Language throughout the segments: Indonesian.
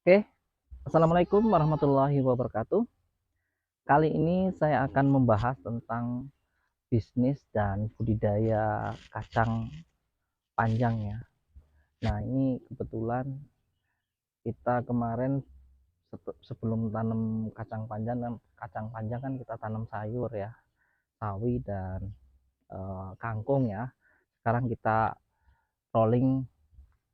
Oke, assalamualaikum warahmatullahi wabarakatuh. Kali ini saya akan membahas tentang bisnis dan budidaya kacang panjang ya. Nah, ini kebetulan kita kemarin sebelum tanam kacang panjang kan kita tanam sayur ya, sawi dan kangkung ya. Sekarang kita rolling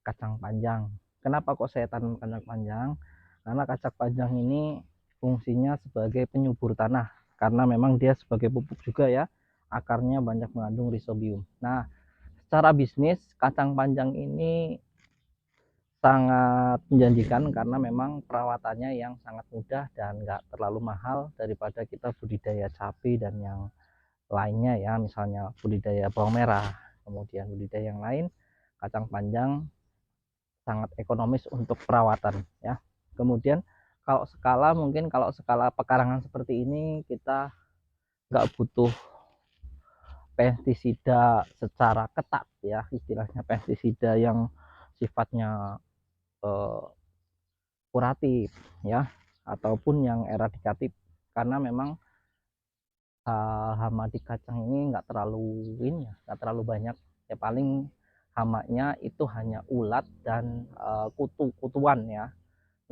kacang panjang. Kenapa kok saya tanam kacang panjang? Karena kacang panjang ini fungsinya sebagai penyubur tanah, karena memang dia sebagai pupuk juga ya, akarnya banyak mengandung rhizobium. Nah, secara bisnis kacang panjang ini sangat menjanjikan karena memang perawatannya yang sangat mudah dan nggak terlalu mahal daripada kita budidaya cabai dan yang lainnya ya, misalnya budidaya bawang merah, kemudian budidaya yang lain. Kacang panjang sangat ekonomis untuk perawatan ya. Kemudian kalau skala pekarangan seperti ini kita nggak butuh pestisida secara ketat ya, istilahnya pestisida yang sifatnya eh, kuratif ya, ataupun yang eradikatif, karena memang hama di kacang ini nggak terlalu banyak ya, paling hamanya itu hanya ulat dan kutu-kutuan ya.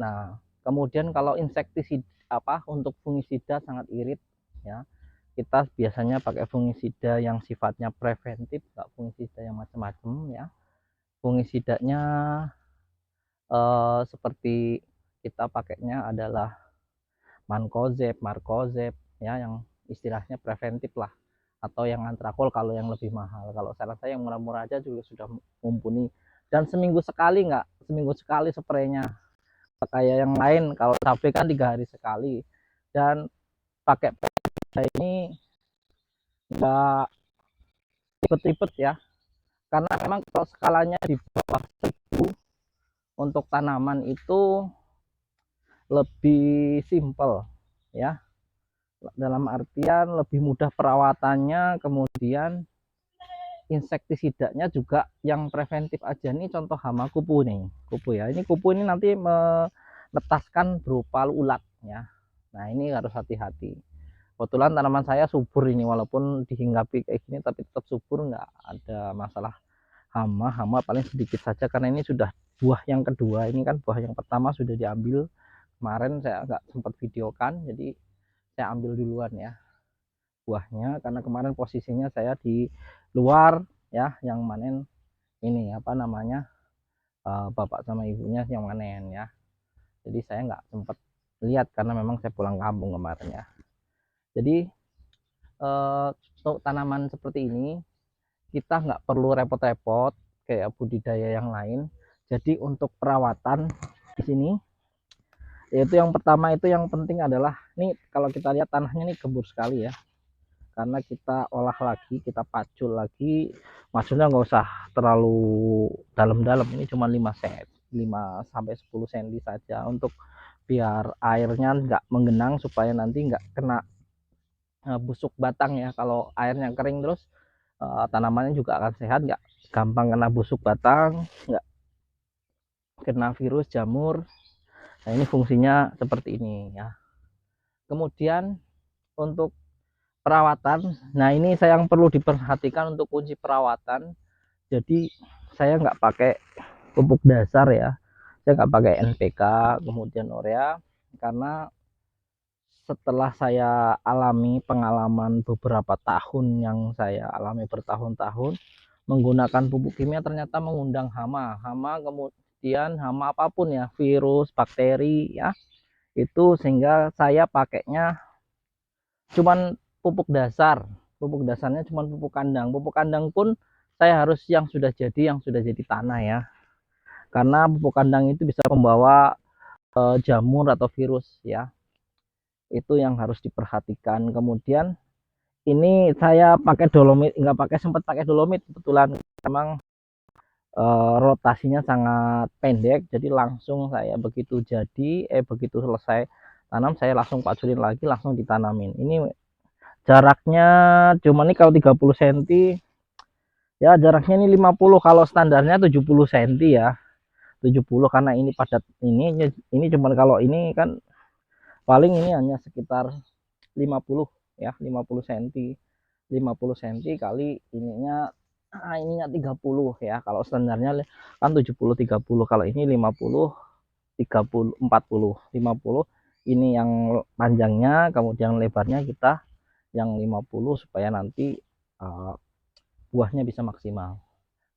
Nah, kemudian kalau insektisida untuk fungisida sangat irit ya. Kita biasanya pakai fungisida yang sifatnya preventif, enggak fungisida yang macam-macam ya. Fungisidanya seperti kita pakainya adalah Mancozeb, Markozeb ya, yang istilahnya preventif lah, atau yang antrakol kalau yang lebih mahal. Kalau saran saya yang murah-murah aja juga sudah mumpuni, dan seminggu sekali spraynya. Kayak yang lain kalau cabai kan 3 hari sekali, dan pakai pestisida ini enggak ribet-ribet ya, karena memang kalau skalanya di bawah 1.000 untuk tanaman itu lebih simple ya, dalam artian lebih mudah perawatannya. Kemudian insektisidanya juga yang preventif aja. Nih contoh hama kupu nih, kupu ya, ini kupu ini nanti menetaskan berupa ulat ya. Nah, ini harus hati-hati. Kebetulan tanaman saya subur ini, walaupun dihinggapi kayak gini tapi tetap subur, nggak ada masalah hama paling sedikit saja, karena ini sudah buah yang kedua. Ini kan buah yang pertama sudah diambil kemarin, saya nggak sempat videokan, jadi saya ambil duluan ya buahnya, karena kemarin posisinya saya di luar ya, yang manen ini apa namanya, bapak sama ibunya yang manen ya, jadi saya nggak sempat lihat karena memang saya pulang kampung kemarin ya. Jadi untuk tanaman seperti ini kita nggak perlu repot-repot kayak budidaya yang lain. Jadi untuk perawatan di sini, yaitu yang pertama itu yang penting adalah nih, kalau kita lihat tanahnya ini gembur sekali ya, karena kita olah lagi, kita pacul lagi. Maksudnya nggak usah terlalu dalam-dalam, ini cuma 5 sampai 10 cm saja, untuk biar airnya nggak menggenang, supaya nanti nggak kena busuk batang ya. Kalau airnya kering terus, tanamannya juga akan sehat, nggak gampang kena busuk batang, nggak kena virus jamur. Nah, ini fungsinya seperti ini ya. Kemudian untuk perawatan, nah ini saya yang perlu diperhatikan untuk kunci perawatan. Jadi saya nggak pakai pupuk dasar ya, saya nggak pakai NPK kemudian urea, karena setelah saya alami pengalaman beberapa tahun, yang saya alami bertahun-tahun menggunakan pupuk kimia, ternyata mengundang hama kemudian hama apapun ya, virus, bakteri ya, itu sehingga saya pakainya cuman pupuk dasarnya cuman pupuk kandang pun saya harus yang sudah jadi tanah ya, karena pupuk kandang itu bisa membawa jamur atau virus ya, itu yang harus diperhatikan. Kemudian ini saya pakai dolomit, nggak pakai, sempat pakai dolomit kebetulan, memang rotasinya sangat pendek, jadi langsung saya begitu selesai tanam saya langsung paculin lagi, langsung ditanamin. Ini jaraknya cuma nih, kalau 30 cm ya jaraknya ini 50, kalau standarnya 70 cm ya, 70 karena ini padat. Ini cuman kalau ini kan paling ini hanya sekitar 50 ya, 50 cm. 50 cm kali ininya ininya 30 ya. Kalau standarnya kan 70 30. Kalau ini 50 30 40 50. Ini yang panjangnya, kemudian lebarnya kita yang 50 supaya nanti buahnya bisa maksimal.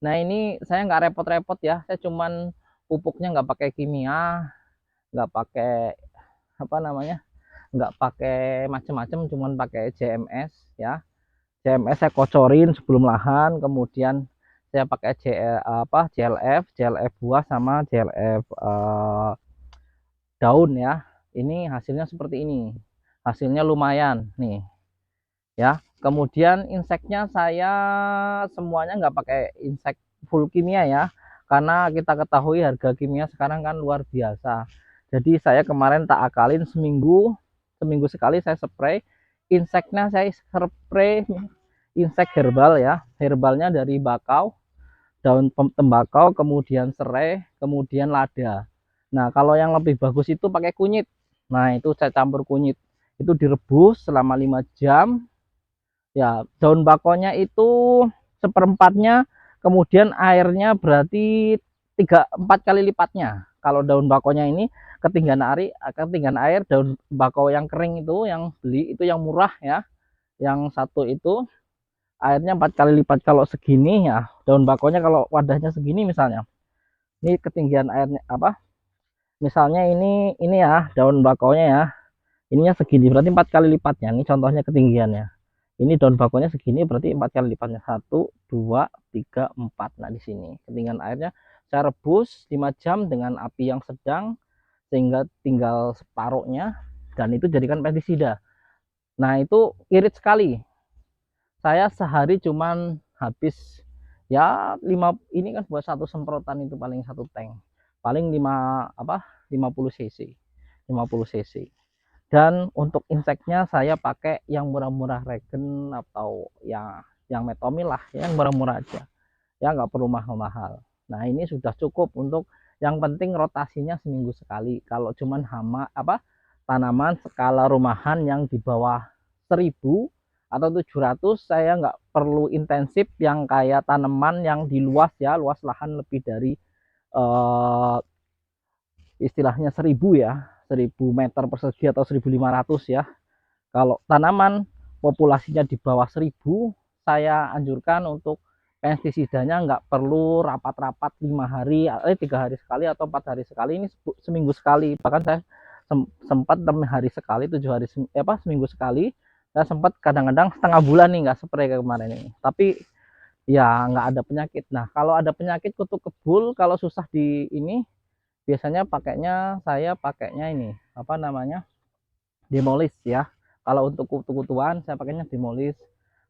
Nah, ini saya nggak repot-repot ya. Saya cuman pupuknya nggak pakai kimia, nggak pakai apa namanya, nggak pakai macam-macam, cuman pakai JMS ya. JMS saya kocorin sebelum lahan, kemudian saya pakai JLF buah sama JLF daun ya. Ini hasilnya seperti ini. Hasilnya lumayan nih ya. Kemudian inseknya saya semuanya nggak pakai insek full kimia ya, karena kita ketahui harga kimia sekarang kan luar biasa. Jadi saya kemarin tak akalin seminggu sekali saya spray. Inseknya saya spray insek herbal ya, herbalnya dari bakau, daun tembakau, kemudian serai, kemudian lada. Nah, kalau yang lebih bagus itu pakai kunyit. Nah, itu saya campur kunyit, itu direbus selama 5 jam ya. Daun bakonya itu seperempatnya, kemudian airnya berarti 3-4 kali lipatnya. Kalau daun bakonya ini ketinggian air daun bako yang kering itu yang beli itu yang murah ya, yang satu itu airnya 4 kali lipat. Kalau segini ya daun bakonya, kalau wadahnya segini misalnya, ini ketinggian airnya apa, misalnya ini ya daun bakonya ya, ininya segini berarti 4 kali lipatnya. Ini contohnya ketinggiannya, ini daun bakonya segini berarti 4 kali lipatnya, 1 2 3 4. Nah, di sini ketinggian airnya saya rebus 5 jam dengan api yang sedang sehingga tinggal separuhnya, dan itu jadikan pestisida. Nah, itu irit sekali. Saya sehari cuman habis ya 5, ini kan buat satu semprotan itu paling satu tank paling 50 cc, 50 cc. Dan untuk inseknya saya pakai yang murah-murah, Regen atau ya yang metomil lah, yang murah-murah aja ya, nggak perlu mahal-mahal. Nah, ini sudah cukup untuk yang penting rotasinya seminggu sekali. Kalau cuman tanaman skala rumahan yang di bawah 1000 atau 700, saya nggak perlu intensif yang kayak tanaman yang di luas ya, luas lahan lebih dari eh, istilahnya 1000 ya, 1000 meter persegi atau 1500 ya. Kalau tanaman populasinya di bawah 1000, saya anjurkan untuk pestisidanya nggak perlu rapat-rapat 5 hari, 3 hari sekali atau 4 hari sekali. Ini seminggu sekali. Bahkan saya sempat 6 hari sekali, 7 hari seminggu sekali. Saya sempat kadang-kadang setengah bulan nih nggak spray kayak kemarin ini. Tapi ya nggak ada penyakit. Nah, kalau ada penyakit kutu kebul, kalau susah di ini, biasanya saya pakainya ini apa namanya, demolis ya. Kalau untuk kutu-kutuan saya pakainya demolis.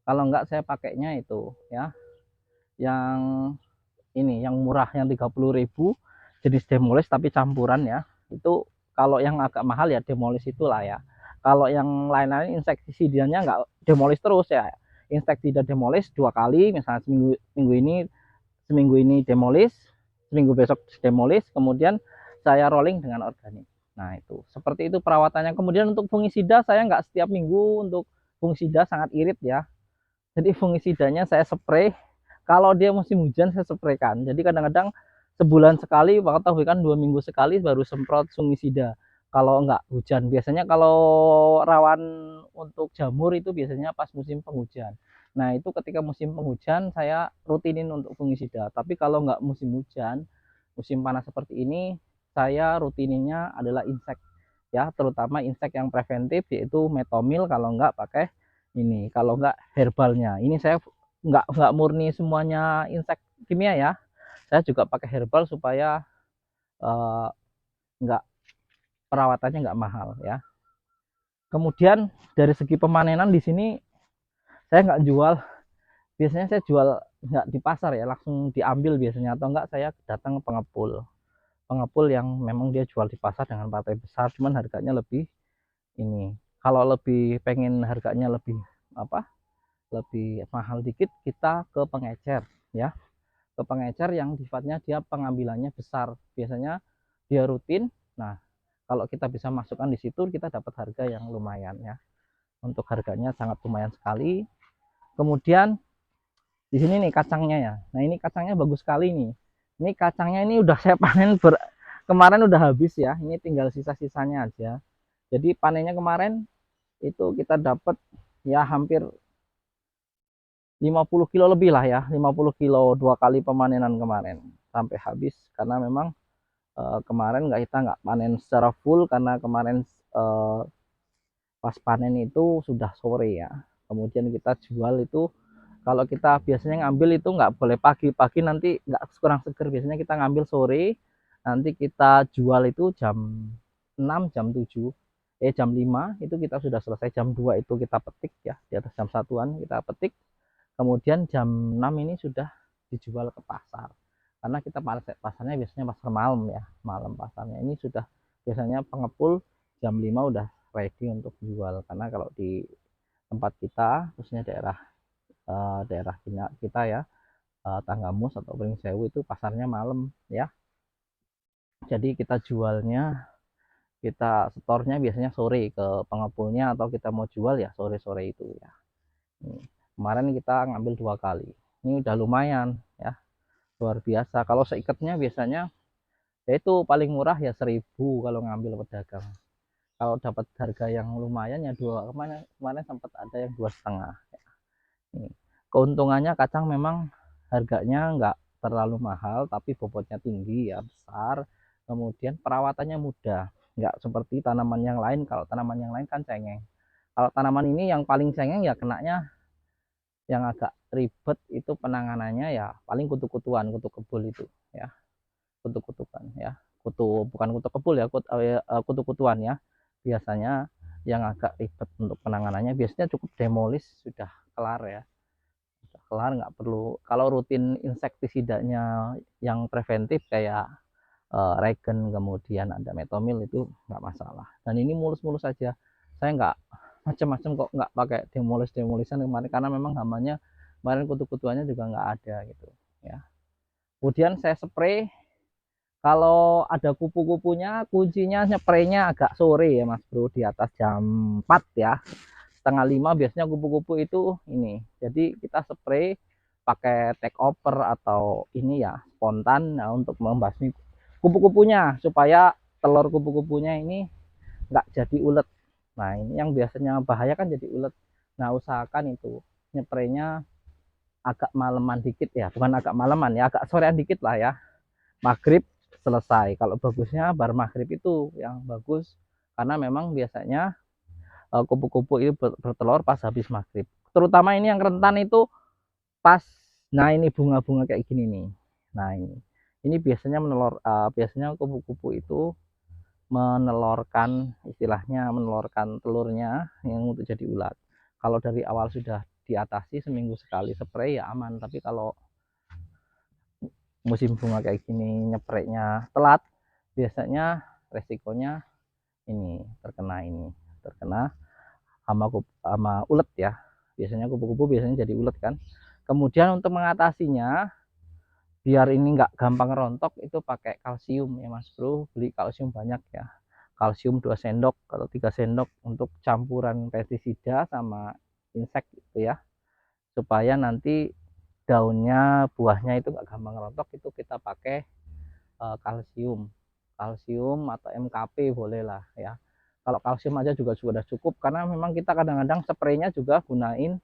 Kalau enggak saya pakainya itu ya, yang ini yang murah yang 30.000, jenis demolis tapi campuran ya. Itu kalau yang agak mahal ya demolis itulah ya. Kalau yang lain-lain insektisidanya enggak demolis terus ya. Insektisida demolis 2 kali, misalnya seminggu ini demolis, seminggu besok demolis, kemudian saya rolling dengan organik. Nah, itu seperti itu perawatannya. Kemudian untuk fungisida saya nggak setiap minggu, untuk fungisida sangat irit ya. Jadi fungisidanya saya spray kalau dia musim hujan, saya spraykan. Jadi kadang-kadang sebulan sekali, bahkan kan 2 minggu sekali baru semprot fungisida kalau nggak hujan. Biasanya kalau rawan untuk jamur itu biasanya pas musim penghujan. Nah, itu ketika musim penghujan saya rutinin untuk fungisida. Tapi kalau nggak musim hujan, musim panas seperti ini, saya rutininnya adalah insek ya, terutama insek yang preventif yaitu metomil, kalau nggak pakai ini, kalau nggak herbalnya. Ini saya nggak murni semuanya insek kimia ya, saya juga pakai herbal supaya eh, nggak perawatannya nggak mahal ya. Kemudian dari segi pemanenan di sini saya nggak jual, biasanya saya jual nggak di pasar ya, langsung diambil biasanya, atau enggak saya datang pengepul, yang memang dia jual di pasar dengan partai besar, cuman harganya lebih ini. Kalau lebih pengen harganya lebih apa, lebih mahal dikit, kita ke pengecer ya. ke pengecer yang sifatnya dia pengambilannya besar, biasanya dia rutin. Nah, kalau kita bisa masukkan di situ, kita dapat harga yang lumayan ya. Untuk harganya sangat lumayan sekali. Kemudian di sini nih kacangnya ya. Nah, ini kacangnya bagus sekali nih. Ini kacangnya ini udah saya panen kemarin udah habis ya. Ini tinggal sisa-sisanya aja. Jadi panennya kemarin itu kita dapat ya hampir 50 kilo lebih lah ya, 50 kilo 2 kali pemanenan kemarin sampai habis, karena memang kemarin kita nggak panen secara full karena kemarin pas panen itu sudah sore ya. Kemudian kita jual itu, kalau kita biasanya ngambil itu nggak boleh pagi nanti nggak kurang seger, biasanya kita ngambil sore, nanti kita jual itu jam 6 jam 5 itu kita sudah selesai, jam 2 itu kita petik ya, di atas jam 1-an kita petik, kemudian jam 6 ini sudah dijual ke pasar, karena kita pasarnya biasanya pasar malam ya, malam pasarnya ini sudah biasanya pengepul jam 5 udah ready untuk jual, karena kalau di tempat kita khususnya daerah kita ya, Tanggamus atau Pringsewu itu pasarnya malam ya, jadi kita jualnya, kita setornya biasanya sore ke pengepulnya, atau kita mau jual ya sore-sore itu ya. Kemarin kita ngambil 2 kali, ini udah lumayan ya, luar biasa. Kalau seikatnya biasanya ya itu paling murah ya 1.000 kalau ngambil pedagang. Kalau dapat harga yang lumayan ya kemarin sempat ada yang 2,5 ya. Keuntungannya kacang memang harganya nggak terlalu mahal, tapi bobotnya tinggi ya, besar, kemudian perawatannya mudah, nggak seperti tanaman yang lain. Kalau tanaman yang lain kan cengeng, kalau tanaman ini yang paling cengeng ya kenanya yang agak ribet itu penanganannya ya, paling kutu kebul itu ya, kutu-kutuan ya, bukan kutu kebul ya, kutu-kutuan ya, biasanya yang agak ribet untuk penanganannya. Biasanya cukup demolis sudah kelar ya, sudah kelar, nggak perlu. Kalau rutin insektisidanya yang preventif kayak regen, kemudian ada metomil, itu nggak masalah. Dan ini mulus-mulus saja, saya nggak macam-macam kok, nggak pakai demolisan kemarin, karena memang hamanya kemarin kutu-kutuannya juga nggak ada gitu ya. Kemudian saya spray, kalau ada kupu-kupunya kuncinya spraynya agak sore ya Mas Bro, di atas jam 4 ya, setengah 5 biasanya kupu-kupu itu ini, jadi kita spray pakai take over atau ini ya spontan, nah, untuk membasmi kupu-kupunya supaya telur kupu-kupunya ini nggak jadi ulet. Nah, ini yang biasanya bahaya kan jadi ulet. Nah, usahakan itu nyepraynya agak maleman dikit ya, bukan agak maleman ya, agak sorean dikit lah ya, maghrib selesai. Kalau bagusnya bar maghrib itu yang bagus, karena memang biasanya kupu-kupu itu bertelur pas habis maghrib, terutama ini yang rentan itu pas, nah ini bunga-bunga kayak gini nih, nah ini biasanya biasanya kupu-kupu itu menelurkan, istilahnya menelurkan telurnya yang untuk jadi ulat. Kalau dari awal sudah diatasi seminggu sekali spray ya aman, tapi kalau musim bunga kayak gini nyepraynya telat, biasanya resikonya terkena hama ulet ya. Biasanya kupu-kupu biasanya jadi ulet kan. Kemudian untuk mengatasinya biar ini nggak gampang rontok, itu pakai kalsium ya Mas Bro, beli kalsium banyak ya, kalsium 2 sendok atau 3 sendok untuk campuran pestisida sama insek gitu ya, supaya nanti daunnya, buahnya itu nggak gampang rontok. Itu kita pakai kalsium atau MKP boleh lah ya. Kalau kalsium aja juga sudah cukup, karena memang kita kadang-kadang spraynya juga gunain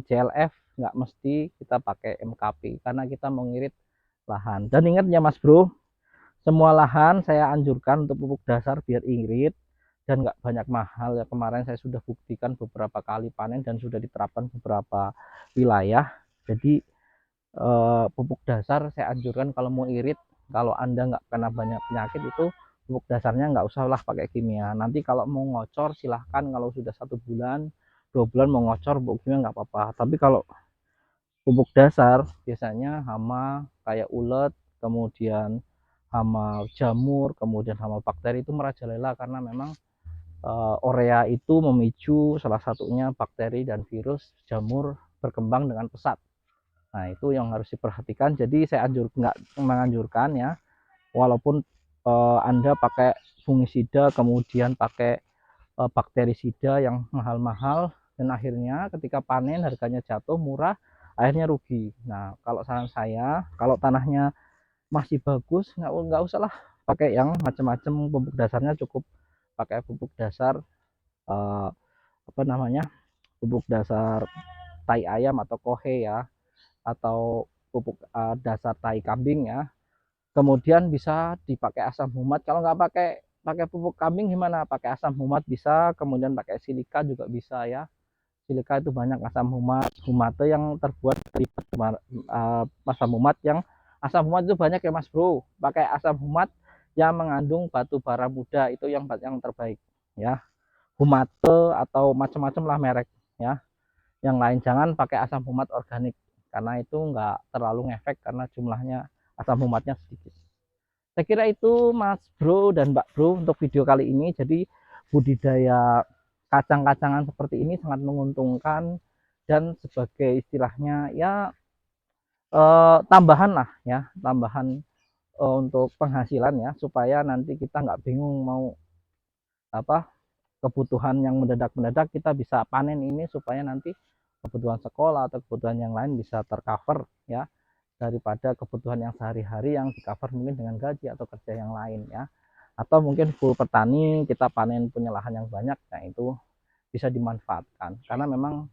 CLF, nggak mesti kita pakai MKP karena kita mengirit lahan. Dan ingat ya Mas Bro, semua lahan saya anjurkan untuk pupuk dasar biar irit dan nggak banyak mahal ya. Kemarin saya sudah buktikan beberapa kali panen dan sudah diterapkan beberapa wilayah. Jadi pupuk dasar saya anjurkan kalau mau irit, kalau Anda nggak kena banyak penyakit, itu pupuk dasarnya nggak usah lah pakai kimia. Nanti kalau mau ngocor silahkan, kalau sudah 1 bulan 2 bulan mau ngocor pupuk kimia nggak apa-apa. Tapi kalau pupuk dasar biasanya hama kayak ulet, kemudian hama jamur, kemudian hama bakteri itu merajalela, karena memang urea itu memicu salah satunya bakteri dan virus jamur berkembang dengan pesat. Nah, itu yang harus diperhatikan. Jadi saya nggak menganjurkan ya, walaupun Anda pakai fungisida kemudian pakai bakterisida yang mahal-mahal, dan akhirnya ketika panen harganya jatuh murah, akhirnya rugi. Nah, kalau saran saya, kalau tanahnya masih bagus, nggak usah lah pakai yang macam-macam. Pupuk dasarnya cukup pakai pupuk dasar eh, apa namanya, pupuk dasar tai ayam atau kohe ya, atau pupuk dasar tai kambing ya. Kemudian bisa dipakai asam humat. Kalau nggak pakai pakai pupuk kambing gimana? Pakai asam humat bisa, kemudian pakai silika juga bisa ya. Silika itu banyak asam humate yang terbuat dari asam humat yang asam humat itu banyak ya Mas Bro. Pakai asam humat yang mengandung batu bara muda, itu yang terbaik ya. Humate atau macam-macam lah merek ya. Yang lain jangan pakai asam humat organik karena itu nggak terlalu ngefek karena jumlahnya asam humatnya sedikit. Saya kira itu Mas Bro dan Mbak Bro untuk video kali ini. Jadi budidaya kacang-kacangan seperti ini sangat menguntungkan dan sebagai istilahnya ya tambahan lah ya, tambahan untuk penghasilan ya, supaya nanti kita nggak bingung mau apa, kebutuhan yang mendadak-mendadak kita bisa panen ini supaya nanti kebutuhan sekolah atau kebutuhan yang lain bisa tercover ya, daripada kebutuhan yang sehari-hari yang di cover mungkin dengan gaji atau kerja yang lain ya, atau mungkin full petani kita panen punya lahan yang banyak. Nah, itu bisa dimanfaatkan karena memang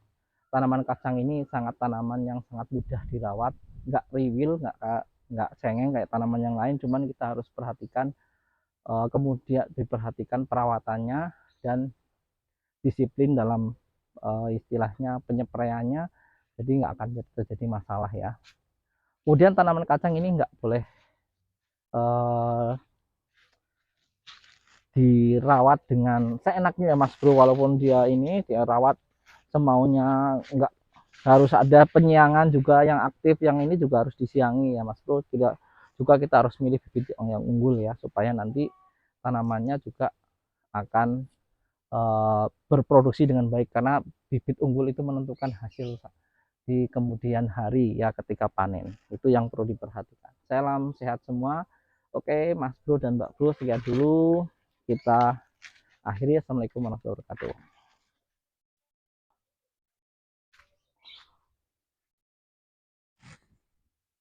tanaman kacang ini sangat tanaman yang sangat mudah dirawat, nggak riwil, nggak cengeng kayak tanaman yang lain, cuman kita harus perhatikan kemudian diperhatikan perawatannya dan disiplin dalam istilahnya penyepraiannya, jadi nggak akan terjadi masalah ya. Kemudian tanaman kacang ini nggak boleh dirawat dengan seenaknya ya Mas Bro, walaupun dia rawat semaunya, nggak harus ada penyiangan juga yang aktif, yang ini juga harus disiangi ya Mas Bro. Tidak, juga kita harus milih bibit yang unggul ya, supaya nanti tanamannya juga akan berproduksi dengan baik, karena bibit unggul itu menentukan hasil di kemudian hari ya ketika panen. Itu yang perlu diperhatikan. Salam sehat semua. Oke Mas Bro dan Mbak Bro, sekian dulu kita akhiri. Assalamualaikum warahmatullahi wabarakatuh.